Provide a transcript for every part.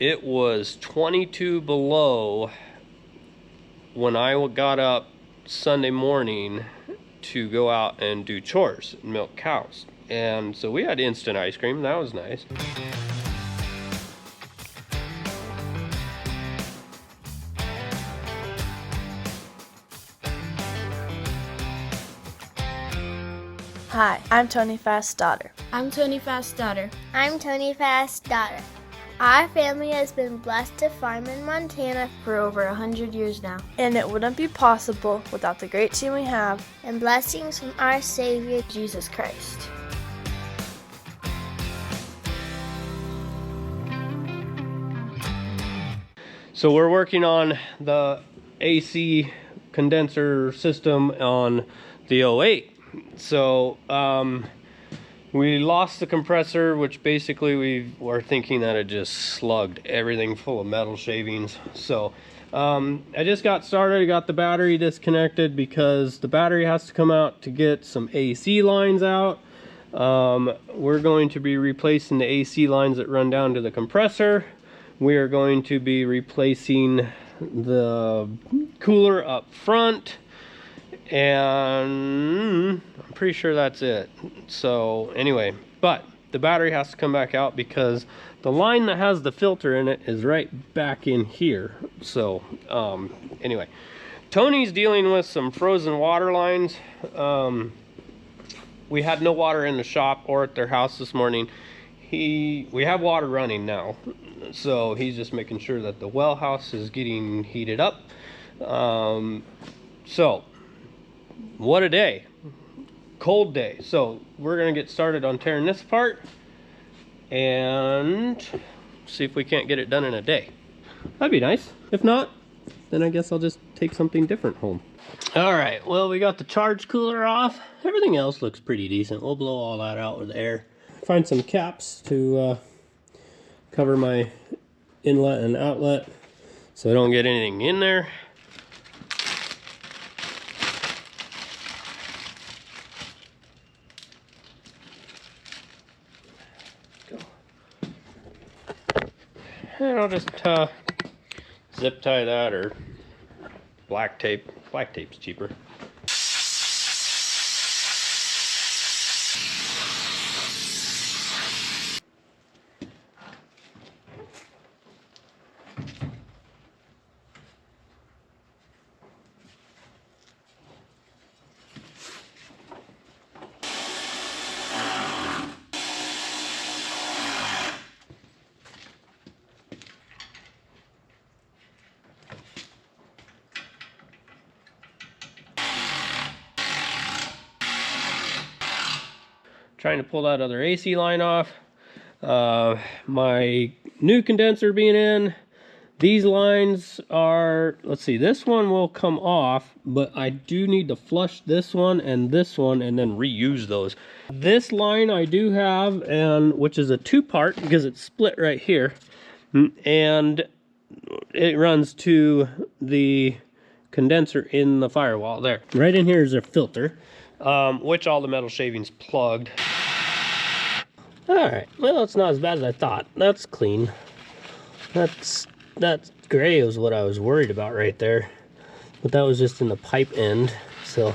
It was 22 below when I got up Sunday morning to go out and do chores and milk cows. And so we had instant ice cream. That was nice. Hi, I'm Tony Fast's daughter. I'm Tony Fast's daughter. I'm Tony Fast's daughter. Our family has been blessed to farm in Montana For over 100 years now. And it wouldn't be possible without the great team we have and blessings from our Savior, Jesus Christ. So we're working on the AC condenser system on the 08. So we lost the compressor, which basically we were thinking that it just slugged everything full of metal shavings. So I just got started. I got the battery disconnected because the battery has to come out to get some AC lines out. We're going to be replacing the AC lines that run down to the compressor. We are going to be replacing the cooler up front, and I'm pretty sure that's it. So anyway, but the battery has to come back out because the line that has the filter in it is right back in here. So anyway, Tony's dealing with some frozen water lines. We had no water in the shop or at their house this morning. We have water running now, so he's just making sure that the well house is getting heated up. So what a day. Cold day. So we're gonna get started on tearing this apart and see if we can't get it done in a day. That'd be nice. If not, then I guess I'll just take something different home. All right, well, we got the charge cooler off. Everything else looks pretty decent. We'll blow all that out with air. Find some caps to cover my inlet and outlet so I don't get anything in there. And I'll just zip tie that, or black tape. Black tape's cheaper. Trying to pull that other AC line off. My new condenser being in. These lines are, let's see, this one will come off, but I do need to flush this one and then reuse those. This line I do have, and which is a two-part because it's split right here, and it runs to the condenser in the firewall there. Right in here is a filter, which all the metal shavings plugged. Alright, well, it's not as bad as I thought. That's clean. That gray was what I was worried about right there. But that was just in the pipe end, so.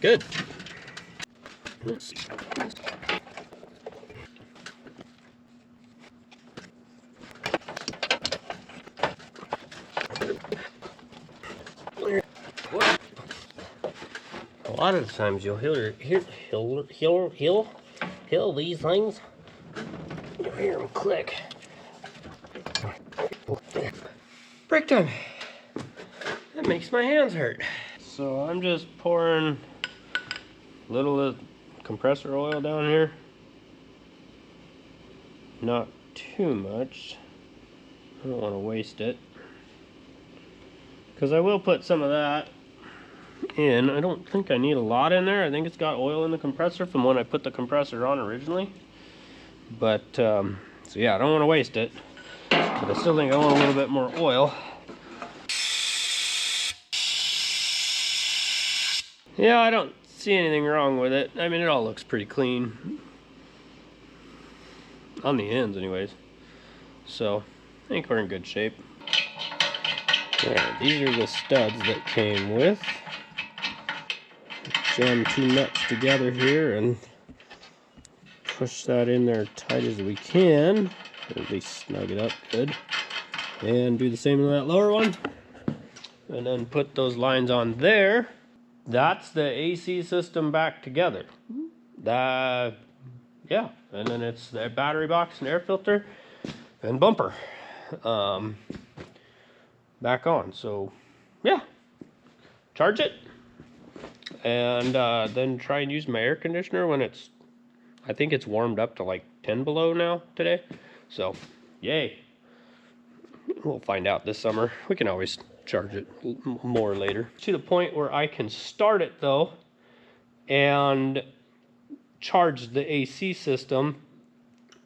Good. A lot of the times you'll hear these things. You'll hear them click. Break time. That makes my hands hurt. So I'm just pouring a little compressor oil down here. Not too much. I don't want to waste it, because I will put some of that in. I don't think I need a lot in there. I think it's got oil in the compressor from when I put the compressor on originally. But so yeah, I don't want to waste it, but I still think I want a little bit more oil. Yeah, I don't see anything wrong with it. I mean, it all looks pretty clean. on the ends anyways. So I think we're in good shape. Yeah, these are the studs that came with. Jam 2 nuts together here and push that in there tight as we can. At least snug it up good. And do the same with that lower one. And then put those lines on there. That's the AC system back together. Yeah, and then it's the battery box and air filter and bumper back on. So yeah, charge it and then try and use my air conditioner when it's, I think it's warmed up to like 10 below now today. So yay, we'll find out this summer. We can always charge it more later. To the point where I can start it though and charge the AC system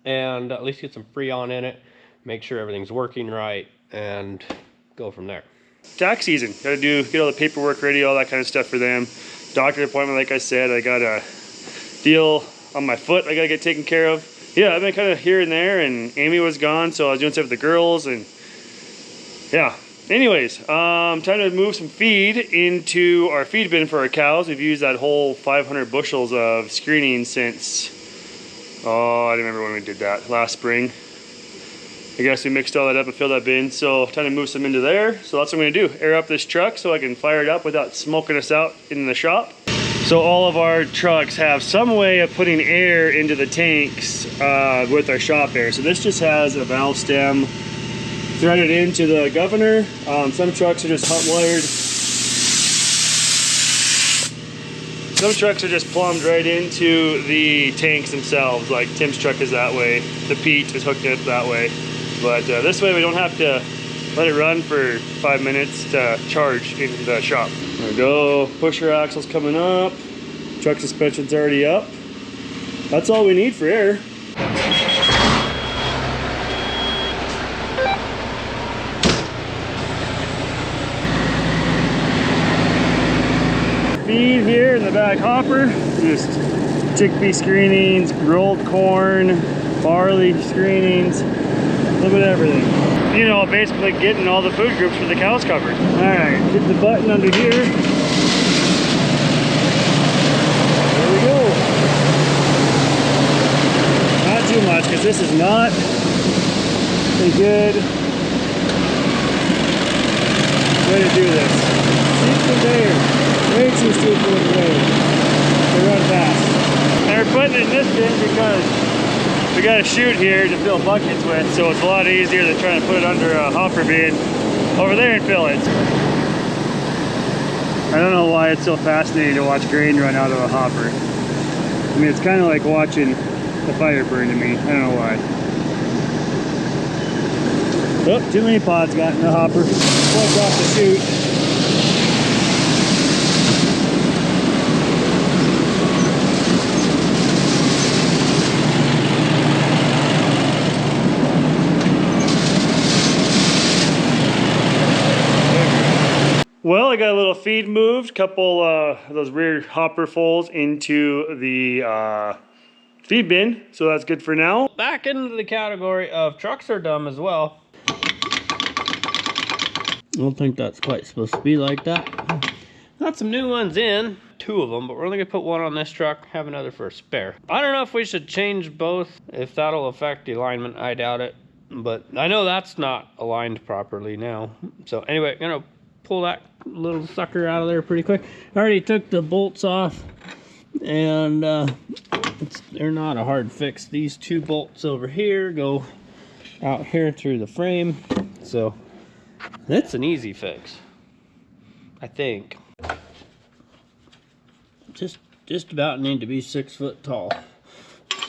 and at least get some Freon in it, make sure everything's working right, and go from there. Tax season, gotta get all the paperwork ready, all that kind of stuff for them. Doctor appointment, like I said, I got a deal on my foot I gotta get taken care of. Yeah, I've been kind of here and there, and Amy was gone, so I was doing stuff with the girls, and yeah. Anyways, time to move some feed into our feed bin for our cows. We've used that whole 500 bushels of screening since, oh, I don't remember when we did that, last spring. I guess we mixed all that up and filled that bin, so time to move some into there. So that's what I'm gonna do, air up this truck so I can fire it up without smoking us out in the shop. So all of our trucks have some way of putting air into the tanks with our shop air. So this just has a valve stem threaded into the governor. Some trucks are just hot wired. Some trucks are just plumbed right into the tanks themselves, like Tim's truck is that way. The Pete is hooked up that way. But this way we don't have to let it run for 5 minutes to charge in the shop. There we go, pusher axle's coming up. Truck suspension's already up. That's all we need for air. Feed here in the back hopper, just chickpea screenings, rolled corn, barley screenings, a little bit of everything. You know, basically getting all the food groups for the cows covered. All right, hit the button under here. There we go. Not too much, because this is not a good way to do this. Steep conveyor. Way too steep for the conveyor. They run fast. And we're putting it in this bin because we got a chute here to fill buckets with, so it's a lot easier than trying to put it under a hopper bin over there and fill it. I don't know why it's so fascinating to watch grain run out of a hopper. I mean, it's kind of like watching the fire burn to me. I don't know why. Oh, too many pods got in the hopper. Plugged off the chute. Well, I got a little feed moved, couple of those rear hopper folds into the feed bin, so that's good for now. Back into the category of trucks are dumb as well. I don't think that's quite supposed to be like that. Got some new ones in, 2 of them, but we're only gonna put 1 on this truck, have another for a spare. I don't know if we should change both, if that'll affect the alignment, I doubt it. But I know that's not aligned properly now. So anyway, gonna pull that little sucker out of there pretty quick. I already took the bolts off, and they're not a hard fix. These 2 bolts over here go out here through the frame, so that's an easy fix, I think. Just about need to be 6 foot tall.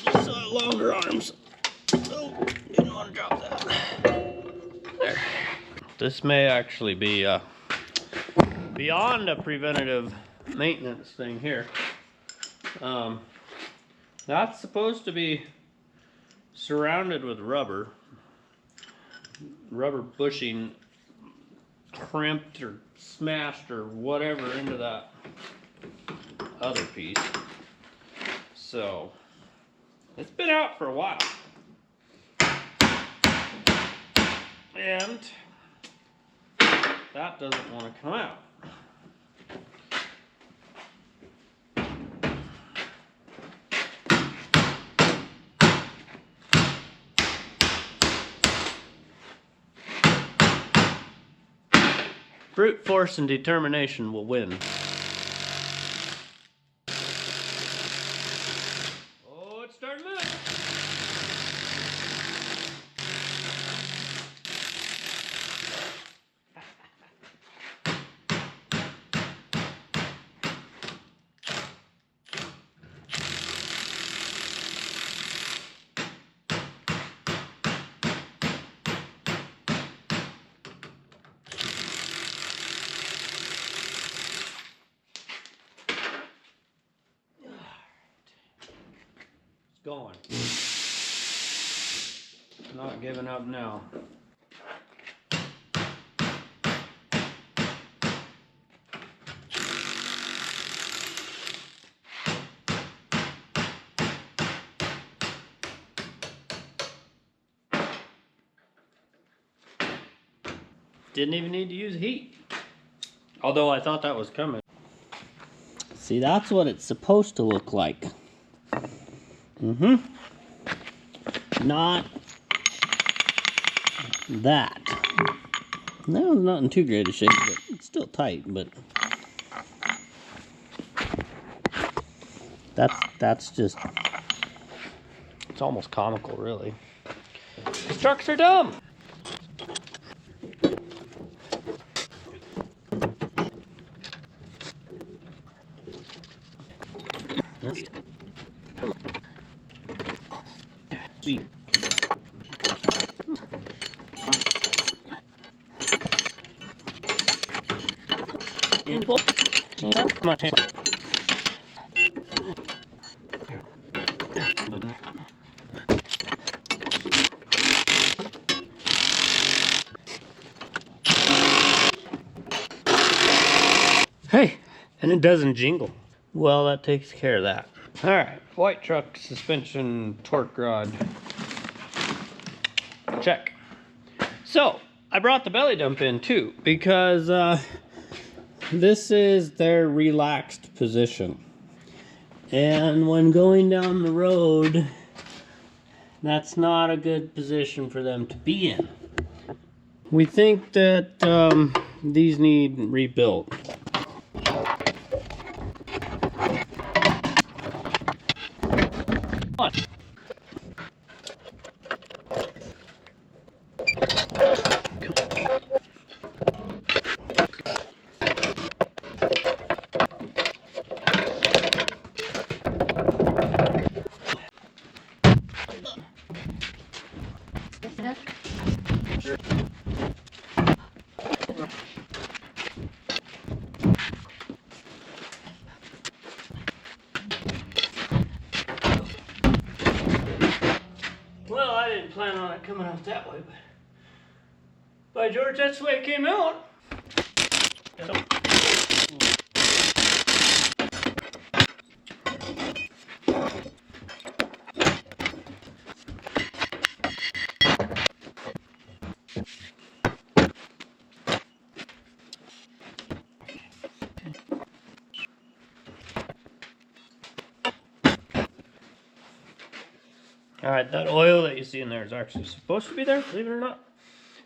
Just longer arms. Oh, didn't want to drop that. There. This may actually be beyond a preventative maintenance thing here. That's supposed to be surrounded with rubber bushing crimped or smashed or whatever into that other piece. So it's been out for a while. And that doesn't want to come out. Brute force and determination will win. Oh, it's starting to move. Going. Not giving up now. Didn't even need to use heat. Although I thought that was coming. See, that's what it's supposed to look like. Not that. That was not in too great a shape, but it's still tight, but that's just, it's almost comical, really. These trucks are dumb. Hey, and it doesn't jingle. Well, that takes care of that. All right, white truck suspension torque rod. Check. So, I brought the belly dump in too, because this is their relaxed position. And when going down the road, that's not a good position for them to be in. We think that these need rebuilt. Well, I didn't plan on it coming out that way, but by George, that's the way it came out. Alright, that oil that you see in there is actually supposed to be there, believe it or not.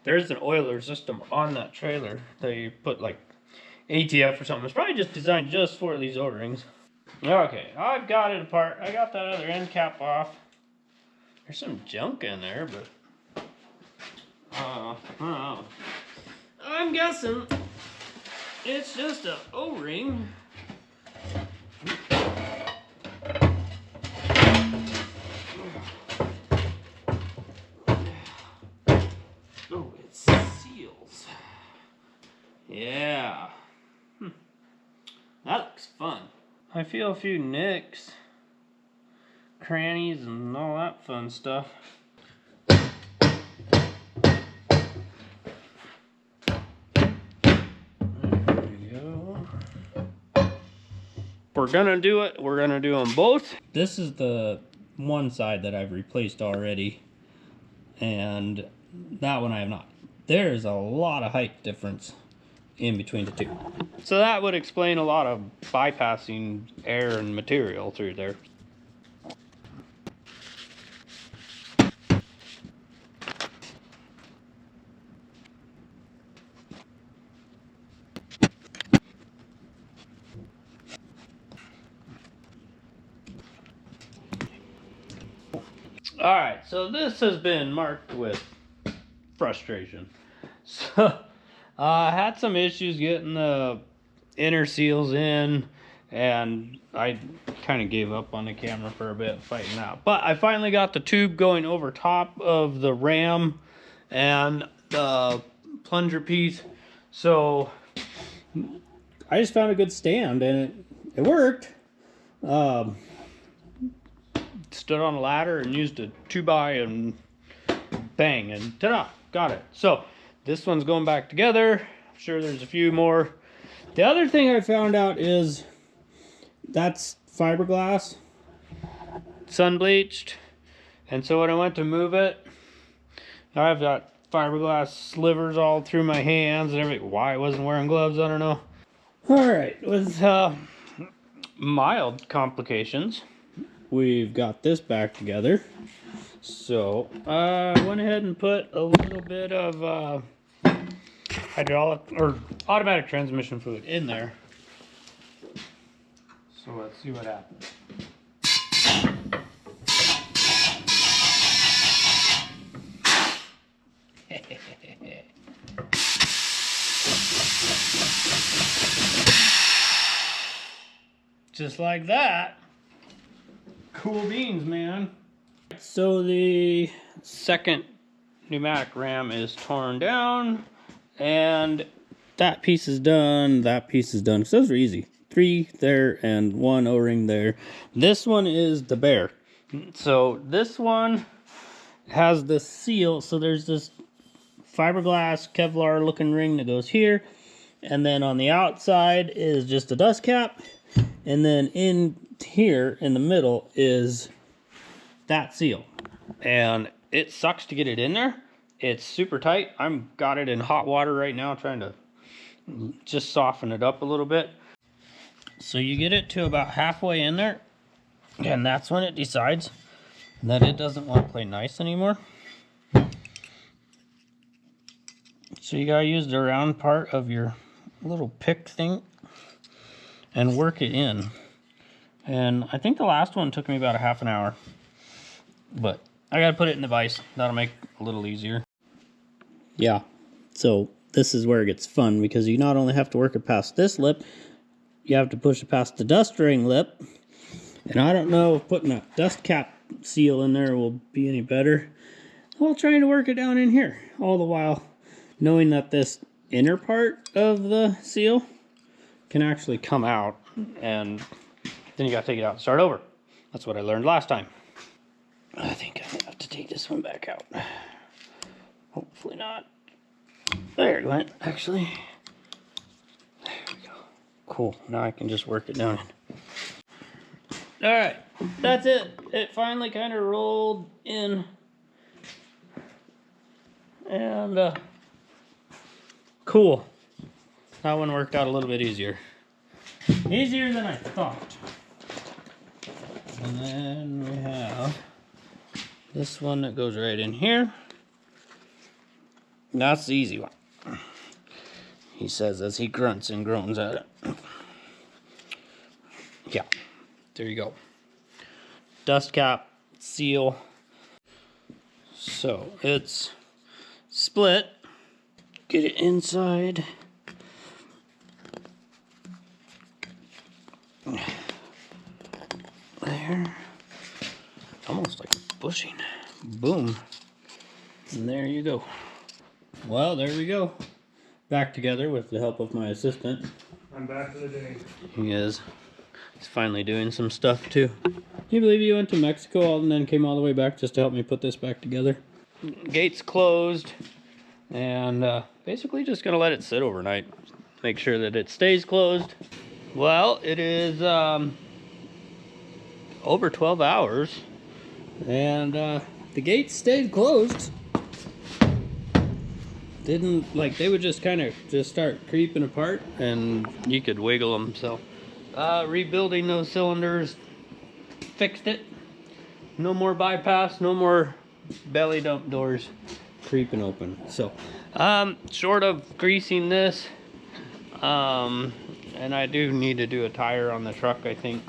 There's an oiler system on that trailer that you put like ATF or something. It's probably just designed just for these O-rings. Okay, I've got it apart. I got that other end cap off. There's some junk in there, but I don't know. I'm guessing it's just an O-ring. Oh, it seals. Yeah. That looks fun. I feel a few nicks, crannies, and all that fun stuff. There we go. We're gonna do it. We're gonna do them both. This is the one side that I've replaced already, and that one I have not. there's a lot of height difference in between the two. So that would explain a lot of bypassing air and material through there. Alright, so this has been marked with frustration. So I had some issues getting the inner seals in, and I kind of gave up on the camera for a bit fighting that. But I finally got the tube going over top of the ram and the plunger piece. So I just found a good stand, and it worked. Stood on a ladder and used a 2x and bang, and ta-da, got it. So this one's going back together. I'm sure there's a few more. The other thing I found out is that's fiberglass, sun bleached, and so when I went to move it, I've got fiberglass slivers all through my hands and everything. Why I wasn't wearing gloves, I don't know. All right, with mild complications, we've got this back together. So I went ahead and put a little bit of hydraulic or automatic transmission fluid in there. So let's see what happens. Just like that. Cool beans, man. So the second pneumatic ram is torn down, and that piece is done, that piece is done. So those are easy. 3 there and 1 O-ring there. This one is the bear. So this one has the seal. So there's this fiberglass Kevlar looking ring that goes here, and then on the outside is just a dust cap, and then in here in the middle is that seal, and it sucks to get it in there. It's super tight. I'm got it in hot water right now trying to just soften it up a little bit. So you get it to about halfway in there, and that's when it decides that it doesn't want to play nice anymore. So you gotta use the round part of your little pick thing and work it in. And I think the last one took me about a half an hour, but I gotta put it in the vise. That'll make it a little easier. Yeah, so this is where it gets fun, because you not only have to work it past this lip, you have to push it past the dust ring lip. And I don't know if putting a dust cap seal in there will be any better while trying to work it down in here, all the while knowing that this inner part of the seal can actually come out, and then you gotta take it out and start over. That's what I learned last time. I think I have to take this one back out. Hopefully not. There it went, actually. There we go. Cool, now I can just work it down. Alright, that's it. It finally kind of rolled in. And, cool. That one worked out a little bit easier. Easier than I thought. And then we have this one that goes right in here. That's the easy one, he says as he grunts and groans at it. Yeah, there you go. Dust cap, seal. So it's split. Get it inside. There. Almost like a bushing. Boom. And there you go. Well, there we go. Back together with the help of my assistant. I'm back for the day. He is. He's finally doing some stuff too. Can you believe you went to Mexico and then came all the way back just to help me put this back together? Gate's closed, and basically just gonna let it sit overnight. Make sure that it stays closed. Well, it is over 12 hours, and the gate stayed closed. didn't, like, they would just kind of just start creeping apart and you could wiggle them. So rebuilding those cylinders fixed it. No more bypass, no more belly dump doors creeping open. So short of greasing this, and I do need to do a tire on the truck, I think.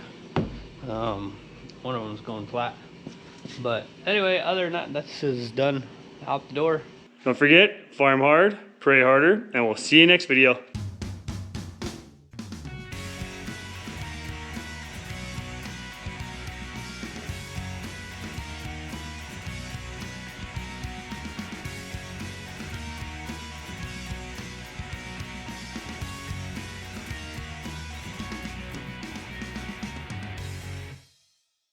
One of them's going flat. But anyway, other than that, this is done out the door. Don't forget, farm hard, pray harder, and we'll see you next video.